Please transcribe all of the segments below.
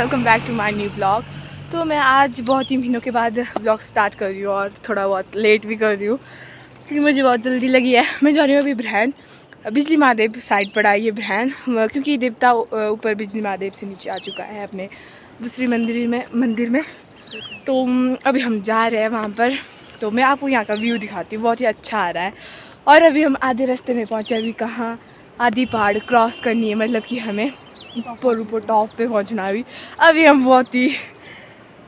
Welcome back to my new blog. तो मैं आज बहुत ही महीनों के बाद ब्लॉग स्टार्ट कर रही हूँ और थोड़ा बहुत लेट भी कर रही हूँ क्योंकि मुझे बहुत जल्दी लगी है। मैं जा रही हूँ अभी ब्रह्न, बिजली महादेव साइड पड़ा है ये ब्रह्न, क्योंकि देवता ऊपर बिजली महादेव से नीचे आ चुका है अपने दूसरी मंदिर में। तो अभी हम जा रहे हैं वहाँ पर। तो मैं आपको यहाँ का व्यू दिखाती हूँ, बहुत ही अच्छा आ रहा है। और अभी हम आधे रास्ते में पहुँचे। अभी कहाँ आधी पहाड़ क्रॉस करनी है, मतलब कि हमें ऊपर टॉप पे पहुँचना। अभी हम बहुत ही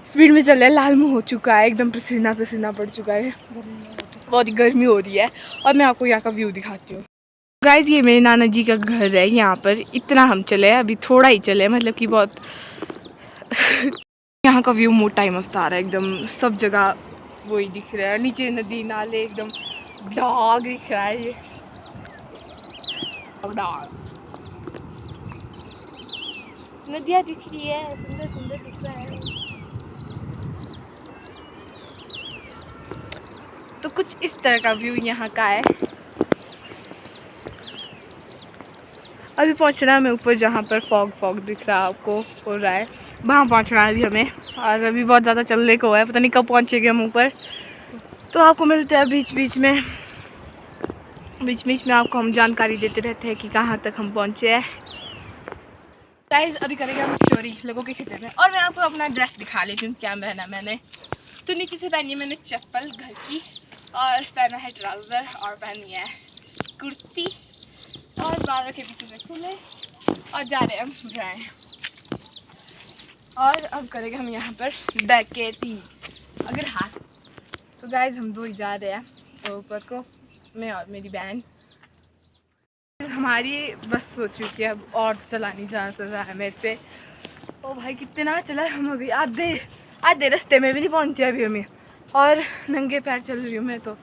स्पीड में चल रहे हैं। लाल मुँह हो चुका है, एकदम पसीना पड़ चुका है, बहुत ही गर्मी हो रही है। और मैं आपको यहाँ का व्यू दिखाती हूँ। गाइज ये मेरे नाना जी का घर है। यहाँ पर इतना हम चले हैं, अभी थोड़ा ही चले, मतलब कि बहुत यहाँ का व्यू मोटा ही मस्त आ रहा है एकदम। सब जगह वही दिख रहा है, नीचे नदी नाले एकदम ब्लॉग दिख रहा है। ये नदियाँ दिख रही है, सुंदर सुंदर दिख रहा है। तो कुछ इस तरह का व्यू यहाँ का है। अभी पहुँचना है हमें ऊपर, जहाँ पर फॉग दिख रहा है आपको हो रहा है, वहाँ पहुँचना है अभी हमें। और अभी बहुत ज़्यादा चलने को है, पता नहीं कब पहुँचेंगे हम ऊपर। तो आपको मिलते हैं बीच बीच में आपको हम जानकारी देते रहते हैं कि कहाँ तक हम पहुँचे हैं। गाइस अभी करेंगे हम चोरी लोगों के खेते में। और मैं आपको अपना ड्रेस दिखा लेती हूँ क्या पहना मैंने। तो नीचे से पहनी है मैंने चप्पल घर की, और पहना है ट्राउज़र, और पहनी है कुर्ती, और बाल रखे पीछे से खुले, और जा रहे हैं हम ब्रह्न। और अब करेंगे हम यहाँ पर डकैती अगर हाँ। तो गाइस हम दो ही जा रहे हैं तो ऊपर को, मैं और मेरी बहन। हमारी बस हो चुकी है अब, और चला नहीं जा रहा है मेरे से। ओ भाई कितना चला, हम अभी आधे रास्ते में भी नहीं पहुँचे अभी हमें, और नंगे पैर चल रही हूँ मैं। तो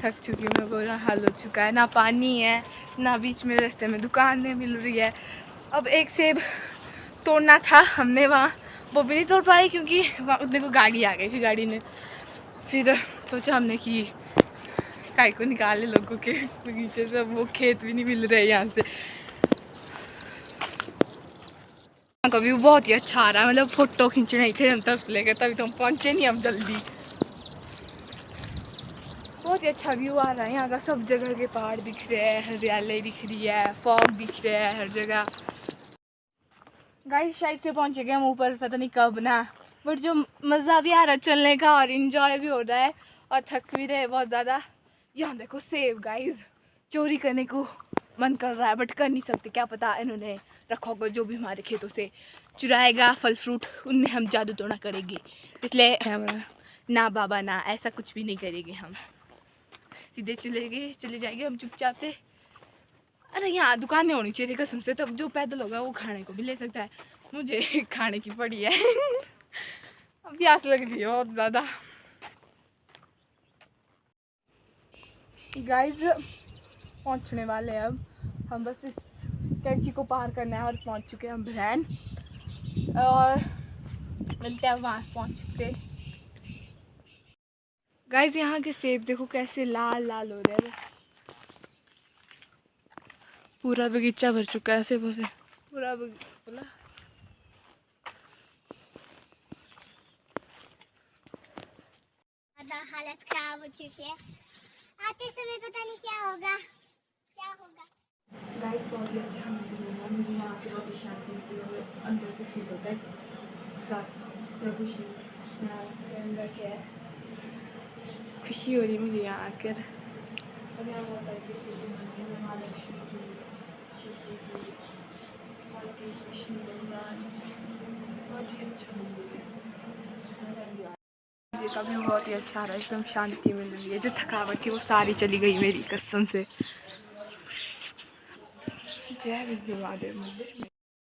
थक चुकी हूँ मैं, बुरा हाल हो चुका है। ना पानी है, ना बीच में रास्ते में दुकानें मिल रही है। अब एक सेब तोड़ना था हमने वहाँ, वो भी नहीं तोड़ पाए क्योंकि वहाँ उतने को गाड़ी आ गई थी। गाड़ी ने फिर सोचा हमने कि काय को निकाले लोगों के बगीचे से, वो खेत भी नहीं मिल रहे यहाँ से। यहाँ का व्यू बहुत ही अच्छा आ रहा है, मतलब फोटो खींचने थे हम तब से लेकर तभी तो हम पहुँचे नहीं हम जल्दी। बहुत ही अच्छा व्यू आ रहा है यहाँ का, सब जगह के पहाड़ दिख रहे हैं, हरियाली दिख रही है, फॉग दिख रहे हैं हर जगह। गाइस शायद से पहुँचेंगे हम ऊपर, पता नहीं कब ना, बट जो मज़ा भी आ रहा है चलने का, और इन्जॉय भी हो रहा है, और थक भी रहे बहुत ज़्यादा। यहाँ देखो सेब गाइस, चोरी करने को मन कर रहा है बट कर नहीं सकते, क्या पता इन्होंने रखा होगा जो भी हमारे खेतों से चुराएगा फल फ्रूट, उनमें हम जादू टोना करेंगे। इसलिए ना बाबा ना, ऐसा कुछ भी नहीं करेंगे हम, सीधे चले जाएंगे हम चुपचाप से। अरे यहाँ दुकानें होनी चाहिए कसम से, तब जो पैदल होगा वो खाने को भी ले सकता है। मुझे खाने की पड़ी है अब प्यास लग रही है बहुत ज़्यादा। गाइस पहुँचने वाले हैं अब हम, बस इस कैंची को पार करना है और पहुँच चुके हैं हम ब्रह्न। और मिलते हैं वहाँ पहुँचते। गाइस यहाँ के सेब देखो कैसे लाल लाल हो रहे हैं, पूरा बगीचा भर चुका है सेबों से, पूरा हालत खराब हो चुकी है, आते समय पता नहीं क्या होगा। गाइस बहुत ही अच्छा मंदिर है, मुझे यहाँ पे बहुत ही शांति अंदर से फील होता है। प्रभु शिव यहाँ स्वयं रखे है, खुशी हो रही मुझे यहाँ आकर। और यहाँ बहुत सारी चीज़ें, महालक्ष्मी की, शिव जी की, बहुत ही विष्णु भगवान, बहुत ही अच्छा मंदिर है। का भी बहुत ही अच्छा रहा है, एकदम शांति मिल रही है, जो थकावट थी वो सारी चली गई मेरी कसम से। जय विष्णु महादेव मंदिर।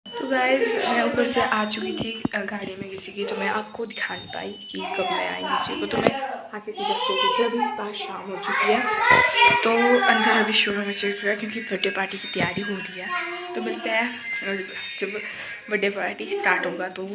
तो गाइस मैं ऊपर से आ चुकी थी गाड़ी में किसी की, तो मैं आपको दिखा नहीं पाई कि कब मैं आई नीचे को, तो मैं आके सीधा सो गई थी। अभी 5 शाम हो चुकी है, तो अंदर अभी शोर मच चुका है क्योंकि बर्थडे पार्टी की तैयारी हो रही है। तो मिलते हैं जब बर्थडे पार्टी स्टार्ट होगा तो।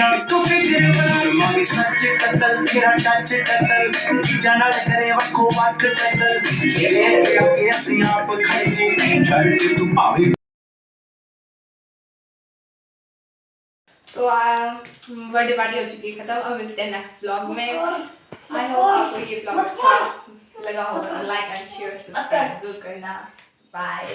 दुनिया तू फिक्र बार मांगे सच कतल तेरा टच कतल जाना करे वको वक कतल ये आगे ਅਸੀਂ ਆਪ खड़े कर के तू पावे। तो बर्थडे पार्टी हो चुकी है खत्म। अब मिलते हैं नेक्स्ट ब्लॉग में। आई होप आपको ये ब्लॉग अच्छा लगा होगा। लाइक एंड शेयर सब्सक्राइब जरूर करना। बाय।